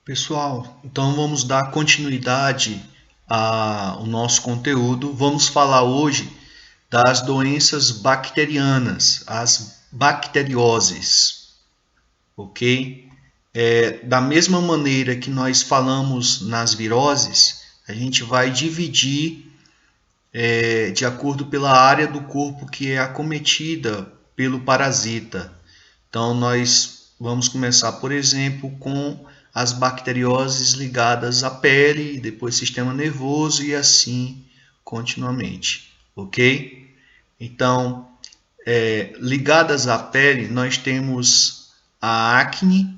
Pessoal, então vamos dar continuidade ao nosso conteúdo. Vamos falar hoje das doenças bacterianas, as bacterioses, ok? Da mesma maneira que nós falamos nas viroses, a gente vai dividir de acordo pela área do corpo que é acometida pelo parasita. Então, nós vamos começar, por exemplo, com as bacterioses ligadas à pele, depois sistema nervoso e assim continuamente, ok? Então, ligadas à pele, nós temos a acne,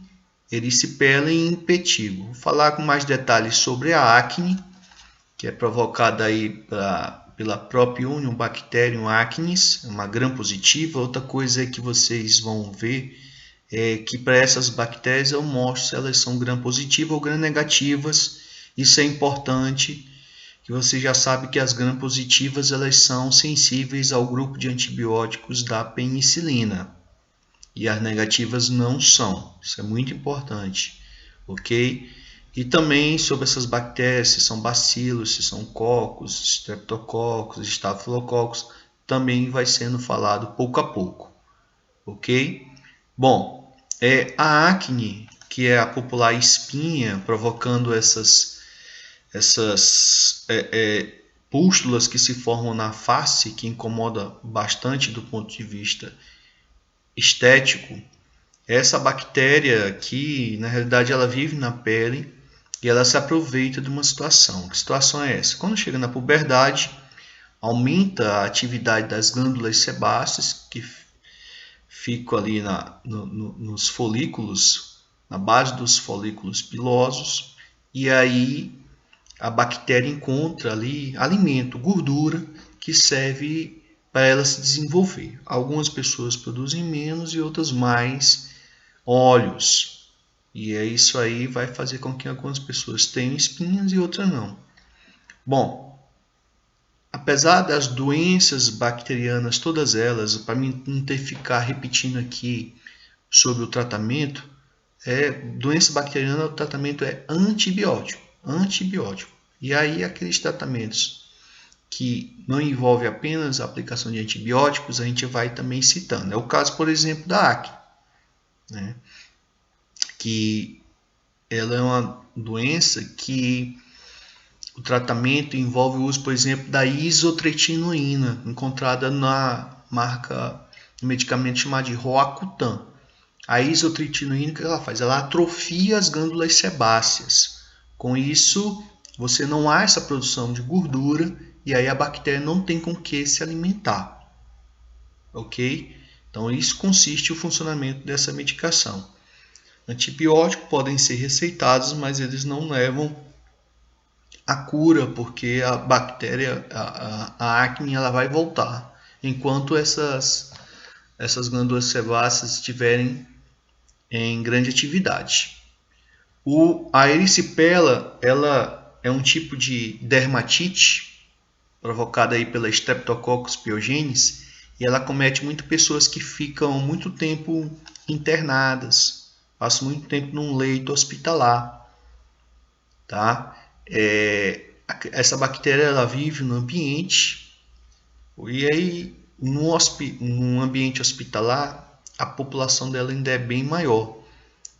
erisipela e impetigo. Vou falar com mais detalhes sobre a acne, que é provocada aí pela própria Union Bacterium acnes, uma gram-positiva. Outra coisa que vocês vão ver é que para essas bactérias eu mostro se elas são gram-positivas ou gram-negativas. Isso é importante, que você já sabe que as gram-positivas elas são sensíveis ao grupo de antibióticos da penicilina e as negativas não são. Isso é muito importante, ok? E também sobre essas bactérias, se são bacilos, se são cocos, streptococcus, estafilococos, também vai sendo falado pouco a pouco, ok? Bom, a acne, que é a popular espinha, provocando essas pústulas que se formam na face, que incomoda bastante do ponto de vista estético. Essa bactéria aqui, na realidade, ela vive na pele e ela se aproveita de uma situação. Que situação é essa? Quando chega na puberdade, aumenta a atividade das glândulas sebáceas, que ficam ali nos folículos, na base dos folículos pilosos, e aí a bactéria encontra ali alimento, gordura, que serve para ela se desenvolver. Algumas pessoas produzem menos e outras mais óleos. E é isso aí vai fazer com que algumas pessoas tenham espinhas e outras não. Bom, apesar das doenças bacterianas, todas elas, para mim não ter que ficar repetindo aqui sobre o tratamento, doença bacteriana, o tratamento é antibiótico, antibiótico. E aí aqueles tratamentos que não envolvem apenas a aplicação de antibióticos, a gente vai também citando. É o caso, por exemplo, da acne, né? Que ela é uma doença que o tratamento envolve o uso, por exemplo, da isotretinoína, encontrada na marca do medicamento chamado de Roacutan. A isotretinoína, o que ela faz? Ela atrofia as glândulas sebáceas. Com isso, você não há essa produção de gordura e aí a bactéria não tem com que se alimentar. Ok? Então, isso consiste o funcionamento dessa medicação. Antibióticos podem ser receitados, mas eles não levam a cura, porque a bactéria, a acne, ela vai voltar, enquanto essas glândulas sebáceas estiverem em grande atividade. A erisipela, ela é um tipo de dermatite provocada aí pela Streptococcus pyogenes e ela comete muito pessoas que ficam muito tempo internadas, passam muito tempo num leito hospitalar, tá? Essa bactéria ela vive no ambiente e aí num ambiente hospitalar a população dela ainda é bem maior.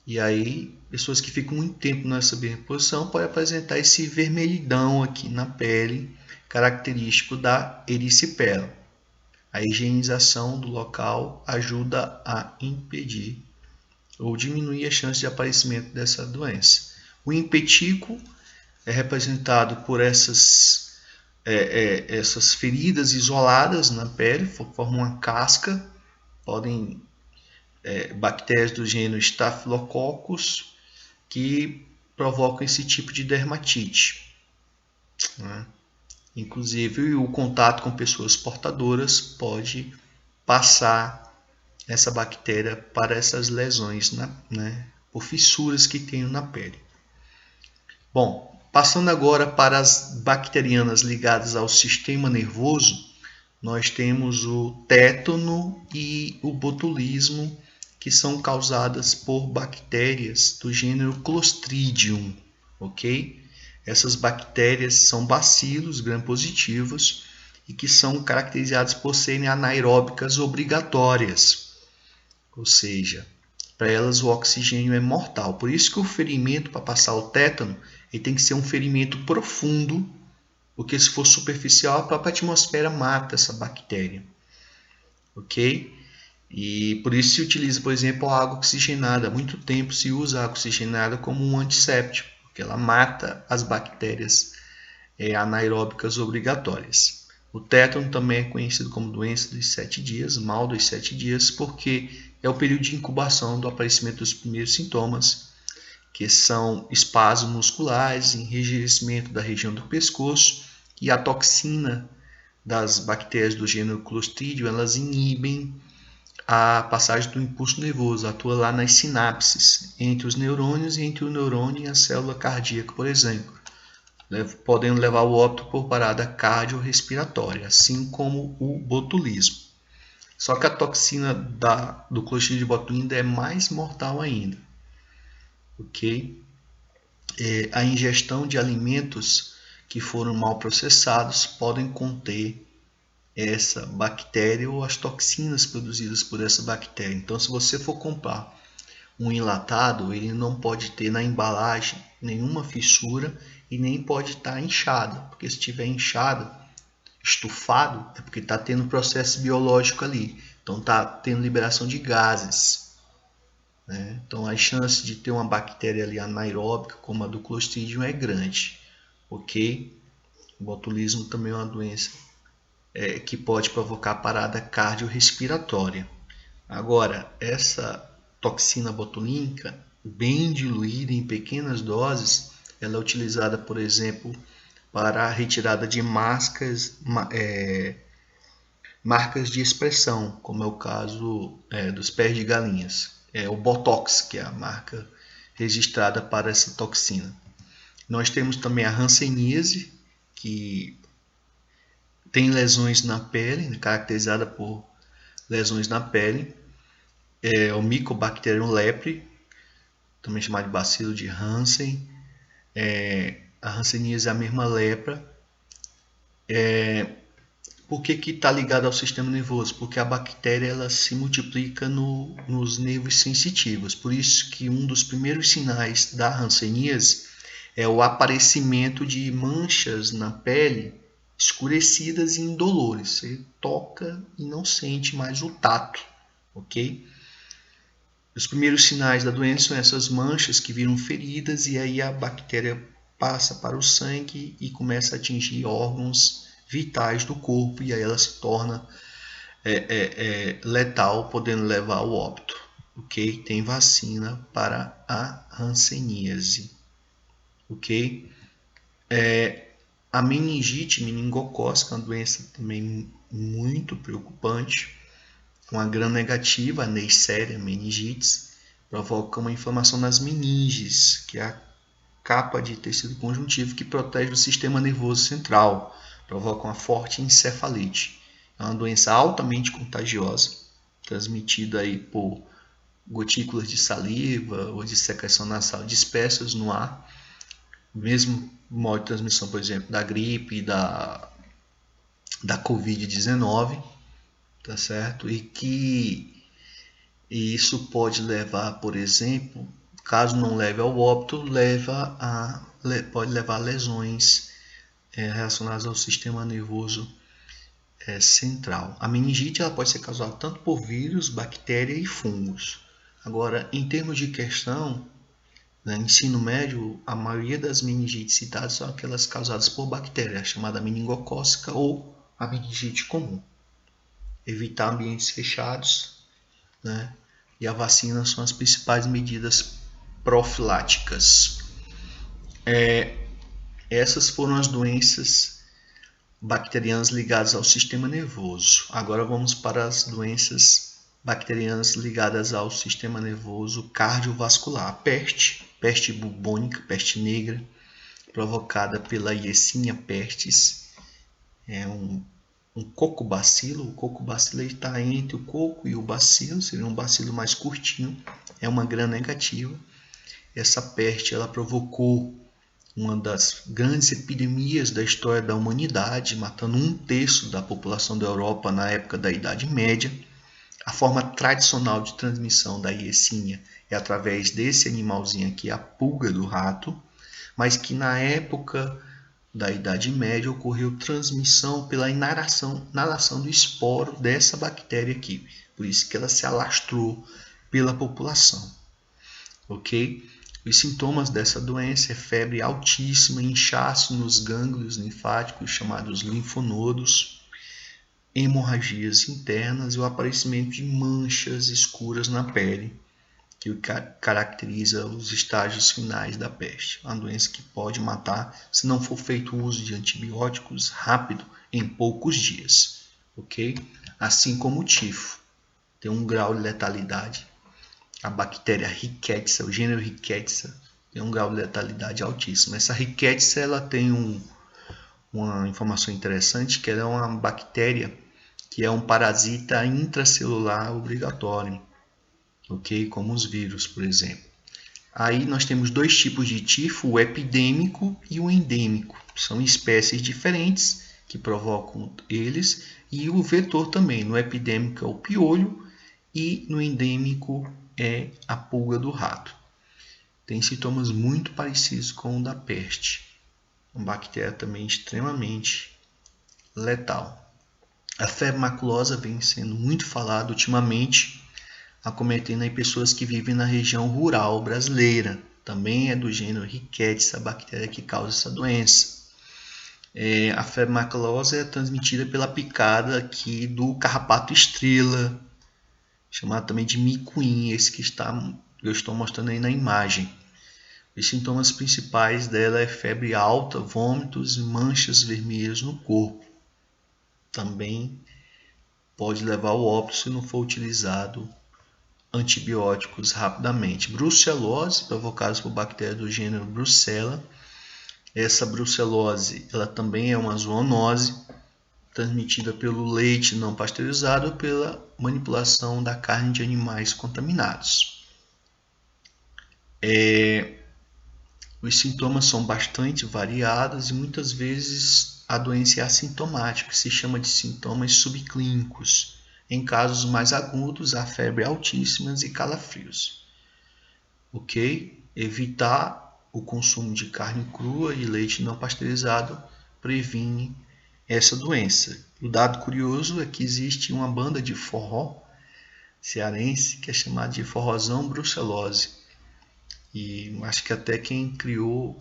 E aí pessoas que ficam muito tempo nessa mesma posição podem apresentar esse vermelhidão aqui na pele, característico da erisipela. A higienização do local ajuda a impedir ou diminuir a chance de aparecimento dessa doença. O impetigo é representado por essas feridas isoladas na pele, formam uma casca, podem bactérias do gênero Staphylococcus que provocam esse tipo de dermatite, né? Inclusive o contato com pessoas portadoras pode passar essa bactéria para essas lesões, né, por fissuras que tem na pele. Bom, passando agora para as bacterianas ligadas ao sistema nervoso, nós temos o tétano e o botulismo, que são causadas por bactérias do gênero Clostridium, ok? Essas bactérias são bacilos gram-positivos e que são caracterizadas por serem anaeróbicas obrigatórias, ou seja, para elas o oxigênio é mortal. Por isso que o ferimento para passar o tétano ele tem que ser um ferimento profundo, porque se for superficial a própria atmosfera mata essa bactéria, ok? E por isso se utiliza, por exemplo, a água oxigenada. Há muito tempo se usa a água oxigenada como um antisséptico, porque ela mata as bactérias anaeróbicas obrigatórias. O tétano também é conhecido como doença dos 7 dias, mal dos 7 dias, porque é o período de incubação do aparecimento dos primeiros sintomas, que são espasmos musculares, enrijecimento da região do pescoço, e a toxina das bactérias do gênero Clostridium, elas inibem a passagem do impulso nervoso, atua lá nas sinapses, entre os neurônios e entre o neurônio e a célula cardíaca, por exemplo, podendo levar ao óbito por parada cardiorrespiratória, assim como o botulismo. Só que a toxina do Clostridium botulinum é mais mortal ainda, ok? A ingestão de alimentos que foram mal processados podem conter essa bactéria ou as toxinas produzidas por essa bactéria. Então, se você for comprar um enlatado, ele não pode ter na embalagem nenhuma fissura e nem pode estar inchado, porque se estiver inchado, estufado, é porque está tendo processo biológico ali. Então, está tendo liberação de gases, né? Então, a chance de ter uma bactéria ali anaeróbica, como a do Clostridium, é grande, ok? O botulismo também é uma doença que pode provocar parada cardiorrespiratória. Agora, essa toxina botulínica, bem diluída em pequenas doses, ela é utilizada, por exemplo, para a retirada de marcas de expressão, como é o caso dos pés de galinhas. É o Botox, que é a marca registrada para essa toxina. Nós temos também a hanseníase, que tem lesões na pele, caracterizada por lesões na pele. O Mycobacterium leprae, também chamado de bacilo de Hansen. A hanseníase é a mesma lepra. Por que está ligado ao sistema nervoso? Porque a bactéria ela se multiplica nos nervos sensitivos. Por isso que um dos primeiros sinais da hanseníase é o aparecimento de manchas na pele escurecidas e indolores. Você toca e não sente mais o tato, ok? Os primeiros sinais da doença são essas manchas que viram feridas e aí a bactéria passa para o sangue e começa a atingir órgãos vitais do corpo e aí ela se torna letal, podendo levar ao óbito. Ok? Tem vacina para a hanseníase. Ok? A meningite meningocócica é uma doença também muito preocupante. Uma gram-negativa, a Neisseria meningitis, provoca uma inflamação nas meninges, que é a capa de tecido conjuntivo que protege o sistema nervoso central, provoca uma forte encefalite. É uma doença altamente contagiosa, transmitida aí por gotículas de saliva ou de secreção nasal dispersas no ar. Mesmo modo de transmissão, por exemplo, da gripe e da Covid-19, tá certo? E isso pode levar, por exemplo, caso não leve ao óbito, pode levar a lesões relacionadas ao sistema nervoso central. A meningite ela pode ser causada tanto por vírus, bactéria e fungos. Agora, em termos de questão, no ensino médio, a maioria das meningites citadas são aquelas causadas por bactéria, chamada meningocócica ou a meningite comum. Evitar ambientes fechados, né? E a vacina são as principais medidas profiláticas. Essas foram as doenças bacterianas ligadas ao sistema nervoso. Agora vamos para as doenças bacterianas ligadas ao sistema nervoso cardiovascular. Peste bubônica, peste negra, provocada pela Yersinia pestis. É um um cocobacilo. O cocobacilo está entre o coco e o bacilo, seria um bacilo mais curtinho, é uma gram-negativa. Essa peste ela provocou uma das grandes epidemias da história da humanidade, matando 1/3 da população da Europa na época da Idade Média. A forma tradicional de transmissão da Yersinia é através desse animalzinho aqui, a pulga do rato, mas que na época da Idade Média ocorreu transmissão pela inalação do esporo dessa bactéria aqui. Por isso que ela se alastrou pela população. Ok? Os sintomas dessa doença é febre altíssima, inchaço nos gânglios linfáticos chamados linfonodos, hemorragias internas e o aparecimento de manchas escuras na pele, que caracteriza os estágios finais da peste. Uma doença que pode matar se não for feito uso de antibióticos rápido em poucos dias, ok? Assim como o tifo, tem um grau de letalidade. A bactéria Rickettsia, o gênero Rickettsia, tem um grau de letalidade altíssimo. Essa Rickettsia ela tem uma informação interessante, que ela é uma bactéria que é um parasita intracelular obrigatório, ok? Como os vírus, por exemplo. Aí nós temos dois tipos de tifo, o epidêmico e o endêmico. São espécies diferentes que provocam eles, e o vetor também. No epidêmico é o piolho e no endêmico é a pulga do rato. Tem sintomas muito parecidos com o da peste. Uma bactéria também extremamente letal. A febre maculosa vem sendo muito falada ultimamente, acometendo aí pessoas que vivem na região rural brasileira. Também é do gênero Rickettsia, a bactéria que causa essa doença. A febre maculosa é transmitida pela picada aqui do carrapato estrela, chamado também de micuim, esse que eu estou mostrando aí na imagem. Os sintomas principais dela é febre alta, vômitos e manchas vermelhas no corpo. Também pode levar ao óbito se não for utilizado antibióticos rapidamente. Brucelose, provocada por bactérias do gênero Brucella. Essa brucelose ela também é uma zoonose transmitida pelo leite não pasteurizado ou pela manipulação da carne de animais contaminados. Os sintomas são bastante variados e muitas vezes a doença é assintomática, que se chama de sintomas subclínicos. Em casos mais agudos, há febre altíssima e calafrios. Ok? Evitar o consumo de carne crua e leite não pasteurizado previne essa doença. O dado curioso é que existe uma banda de forró cearense que é chamada de forrozão brucelose. E acho que até quem criou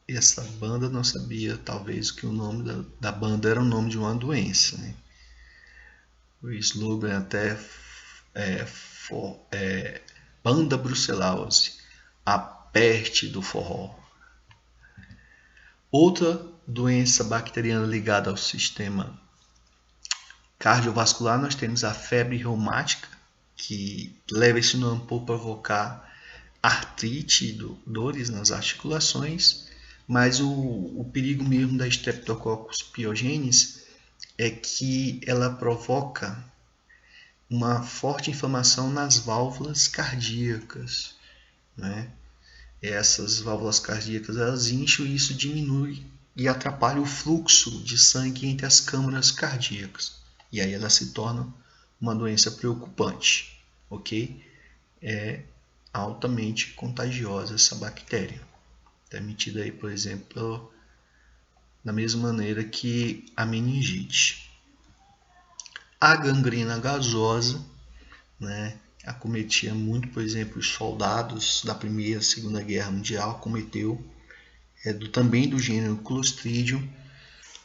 essa banda não sabia, talvez, que o nome da banda era o nome de uma doença. Né? O slogan até Banda Brucelose, a peste do forró. Outra doença bacteriana ligada ao sistema cardiovascular, nós temos a febre reumática, que leva esse nome por provocar artrite e dores nas articulações, mas o perigo mesmo da Streptococcus pyogenes é que ela provoca uma forte inflamação nas válvulas cardíacas, né? Essas válvulas cardíacas elas incham e isso diminui e atrapalha o fluxo de sangue entre as câmaras cardíacas. E aí ela se torna uma doença preocupante, ok? É altamente contagiosa essa bactéria. Transmitida aí, por exemplo, da mesma maneira que a meningite. A gangrena gasosa, né, acometia muito, por exemplo, os soldados da Primeira e Segunda Guerra Mundial, acometeu também do gênero Clostridium,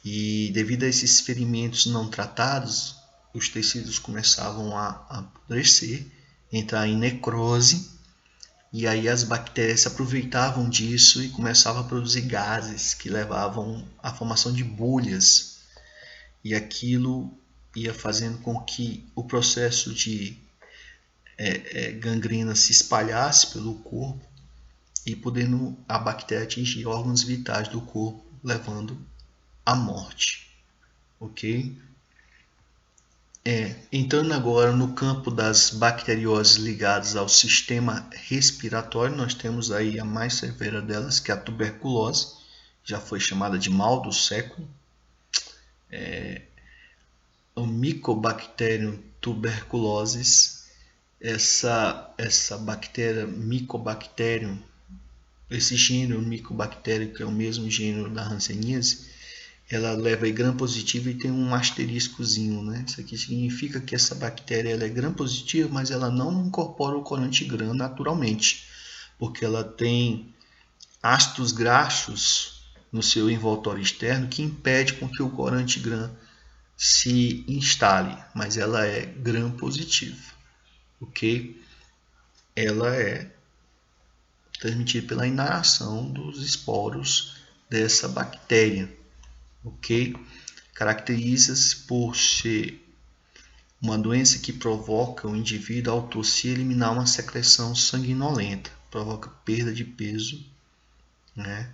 e devido a esses ferimentos não tratados, os tecidos começavam a apodrecer, entrar em necrose, e aí as bactérias se aproveitavam disso e começavam a produzir gases que levavam à formação de bolhas, e aquilo ia fazendo com que o processo de gangrena se espalhasse pelo corpo e podendo a bactéria atingir órgãos vitais do corpo, levando à morte. Ok? Entrando agora no campo das bacterioses ligadas ao sistema respiratório, nós temos aí a mais severa delas, que é a tuberculose, já foi chamada de mal do século. O Mycobacterium tuberculosis, essa bactéria Mycobacterium, esse gênero Mycobacterium, que é o mesmo gênero da Hanseníase, ela leva gram positivo e tem um asteriscozinho, né? Isso aqui significa que essa bactéria ela é gram positiva, mas ela não incorpora o corante gram naturalmente, porque ela tem ácidos graxos no seu envoltório externo que impede com que o corante gram se instale, mas ela é gram positiva, ok? Ela é transmitida pela inalação dos esporos dessa bactéria, ok? Caracteriza-se por ser uma doença que provoca o indivíduo ao tossir eliminar uma secreção sanguinolenta, provoca perda de peso, né?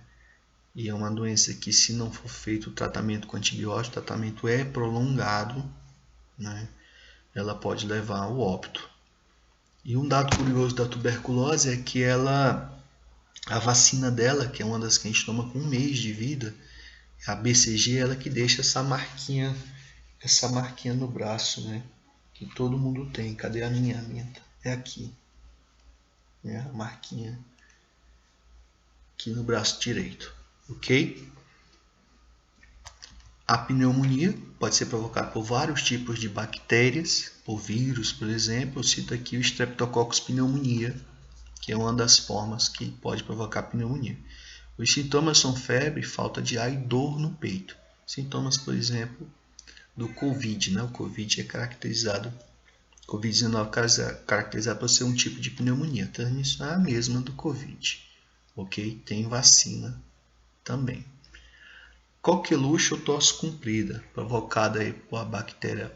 E é uma doença que, se não for feito o tratamento com antibiótico, o tratamento é prolongado, né? Ela pode levar ao óbito. E um dado curioso da tuberculose é que a vacina dela, que é uma das que a gente toma com 1 mês de vida, a BCG, ela que deixa essa marquinha no braço, né? Que todo mundo tem. Cadê a minha? É aqui. A marquinha aqui no braço direito, ok? A pneumonia pode ser provocada por vários tipos de bactérias, por vírus, por exemplo. Eu cito aqui o Streptococcus pneumoniae, que é uma das formas que pode provocar pneumonia. Os sintomas são febre, falta de ar e dor no peito. Sintomas, por exemplo, do Covid, né? O Covid é caracterizado, Covid-19 caracterizado por ser um tipo de pneumonia. A transmissão é a mesma do Covid, ok? Tem vacina também. Coqueluche ou tosse comprida, provocada aí por a bactéria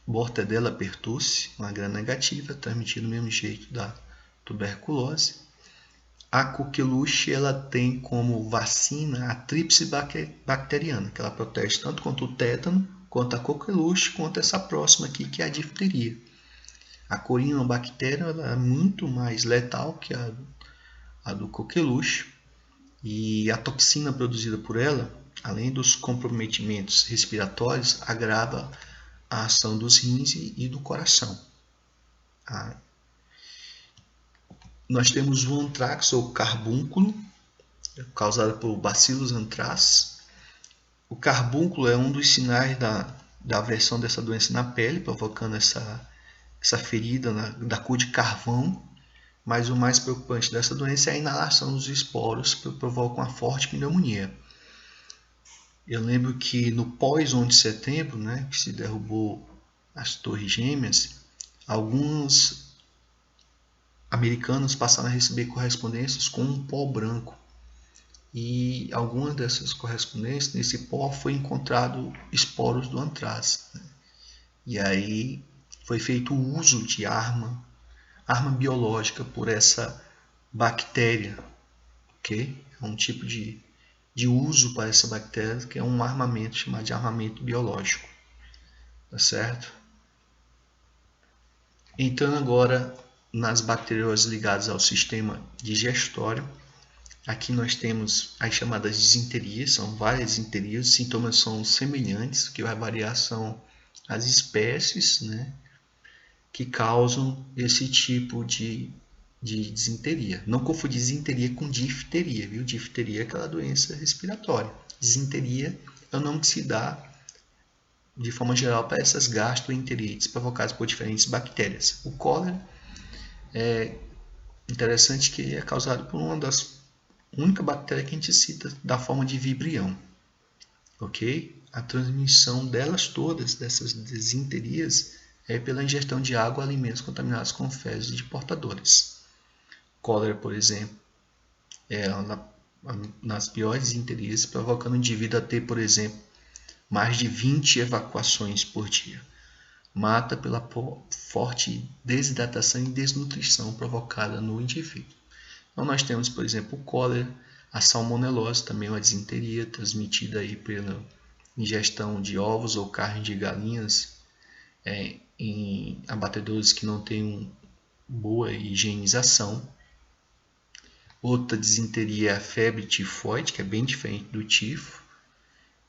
Bordetella pertussis, uma gram negativa, transmitida do mesmo jeito da tuberculose. A coqueluche ela tem como vacina a tríplice bacteriana, que ela protege tanto contra o tétano, quanto a coqueluche, quanto essa próxima aqui, que é a difteria. A corinobactéria ela é muito mais letal que a do coqueluche, e a toxina produzida por ela, além dos comprometimentos respiratórios, agrava a ação dos rins e do coração. Nós temos o antrax ou carbúnculo, causado por Bacillus anthracis. O carbúnculo é um dos sinais da aversão dessa doença na pele, provocando essa ferida da cor de carvão. Mas o mais preocupante dessa doença é a inalação dos esporos, que provocam uma forte pneumonia. Eu lembro que no pós-11 de setembro, né, que se derrubou as Torres Gêmeas, alguns americanos passaram a receber correspondências com um pó branco. E algumas dessas correspondências, nesse pó foi encontrado esporos do antrax. E aí foi feito o uso de arma biológica por essa bactéria, ok? É um tipo de uso para essa bactéria, que é um armamento chamado de armamento biológico, tá certo? Entrando agora nas bacterioses ligadas ao sistema digestório, aqui nós temos as chamadas disenterias, são várias disenterias, os sintomas são semelhantes, o que vai variar são as espécies, né, que causam esse tipo de disenteria. Não confundir disenteria com difteria, viu? Difteria é aquela doença respiratória. Disenteria é o nome que se dá, de forma geral, para essas gastroenterites provocadas por diferentes bactérias. O cólera é interessante que é causado por uma das única bactéria que a gente cita da forma de Vibrião, ok? A transmissão delas todas, dessas disenterias, é pela ingestão de água ou alimentos contaminados com fezes de portadores. Cólera, por exemplo, é nas piores disenterias, provocando o indivíduo a ter, por exemplo, mais de 20 evacuações por dia. Mata pela forte desidratação e desnutrição provocada no indivíduo. Então nós temos, por exemplo, o cólera, a salmonelose, também uma disenteria transmitida aí pela ingestão de ovos ou carne de galinhas em abatedouros que não têm boa higienização. Outra disenteria é a febre tifoide, que é bem diferente do tifo.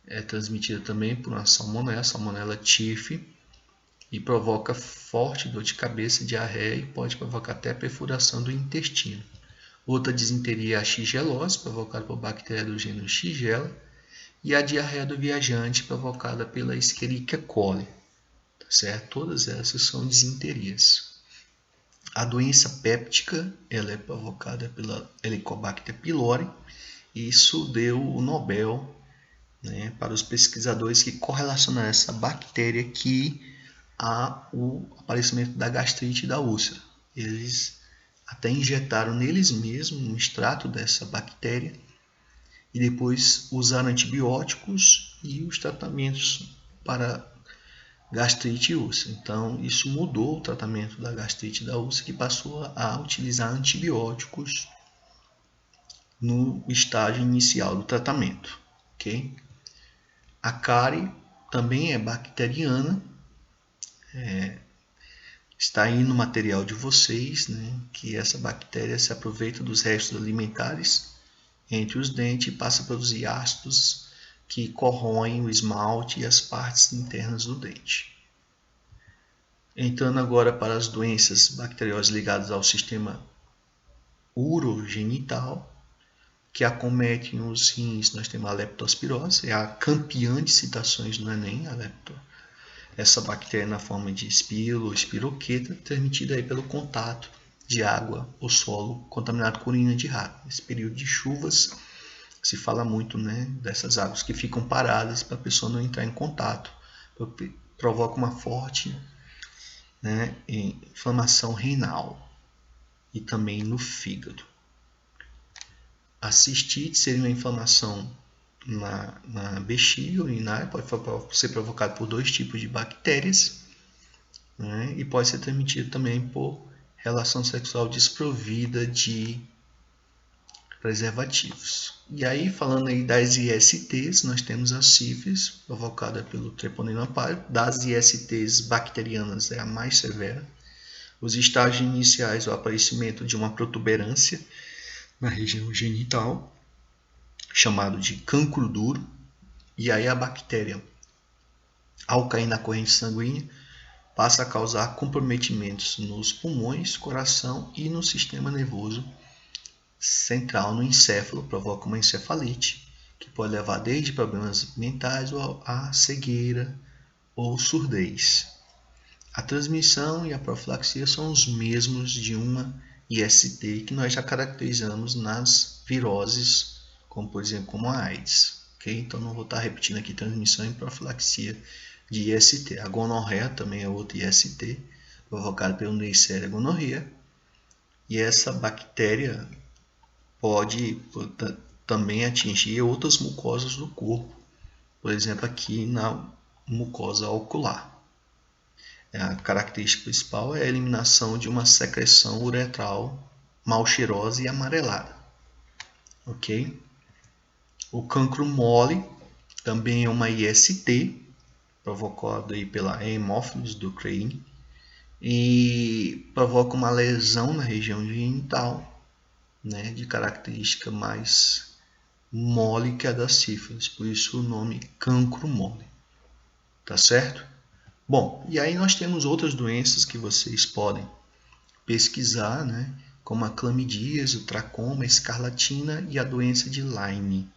É transmitida também por uma salmonella typhi, e provoca forte dor de cabeça, diarreia e pode provocar até perfuração do intestino. Outra disenteria é a shigelose, provocada por bactéria do gênero Shigella, e a diarreia do viajante, provocada pela Escherichia coli. Tá certo? Todas essas são disenterias. A doença péptica ela é provocada pela Helicobacter pylori, e isso deu o Nobel, né, para os pesquisadores que correlacionaram essa bactéria aqui ao aparecimento da gastrite e da úlcera. Eles até injetaram neles mesmos um extrato dessa bactéria e depois usaram antibióticos e os tratamentos para gastrite e úlcera. Então, isso mudou o tratamento da gastrite e da úlcera, que passou a utilizar antibióticos no estágio inicial do tratamento. Okay? A cárie também é bacteriana, está aí no material de vocês, né, que essa bactéria se aproveita dos restos alimentares entre os dentes e passa a produzir ácidos que corroem o esmalte e as partes internas do dente. Entrando agora para as doenças bacteriosas ligadas ao sistema urogenital, que acometem os rins, nós temos a leptospirose, é a campeã de citações no Enem, essa bactéria na forma de espilo ou espiroqueta, transmitida aí pelo contato de água ou solo contaminado com urina de rato. Nesse período de chuvas, se fala muito, né, dessas águas que ficam paradas para a pessoa não entrar em contato, provoca uma forte, né, inflamação renal e também no fígado. A cistite seria uma inflamação na bexiga urinária, pode ser provocada por dois tipos de bactérias, né, e pode ser transmitido também por relação sexual desprovida de preservativos. E aí, falando aí das ISTs, nós temos a sífilis, provocada pelo Treponema pallidum. Das ISTs bacterianas é a mais severa. Os estágios iniciais, o aparecimento de uma protuberância na região genital, chamado de cancro duro, e aí a bactéria, ao cair na corrente sanguínea, passa a causar comprometimentos nos pulmões, coração e no sistema nervoso central, no encéfalo, provoca uma encefalite, que pode levar desde problemas mentais a cegueira ou surdez. A transmissão e a profilaxia são os mesmos de uma IST que nós já caracterizamos nas viroses, como por exemplo como a AIDS. Okay? Então não vou estar repetindo aqui transmissão e profilaxia de IST. A gonorreia também é outra IST, provocada pelo Neisseria gonorrhea. E essa bactéria pode também atingir outras mucosas do corpo, por exemplo aqui na mucosa ocular. A característica principal é a eliminação de uma secreção uretral mal cheirosa e amarelada. Ok? O cancro mole também é uma IST, provocada aí pela Haemophilus ducreyi, e provoca uma lesão na região genital, né, de característica mais mole que a da sífilis, por isso o nome cancro mole. Tá certo? Bom, e aí nós temos outras doenças que vocês podem pesquisar, né, como a clamidíase, o tracoma, a escarlatina e a doença de Lyme.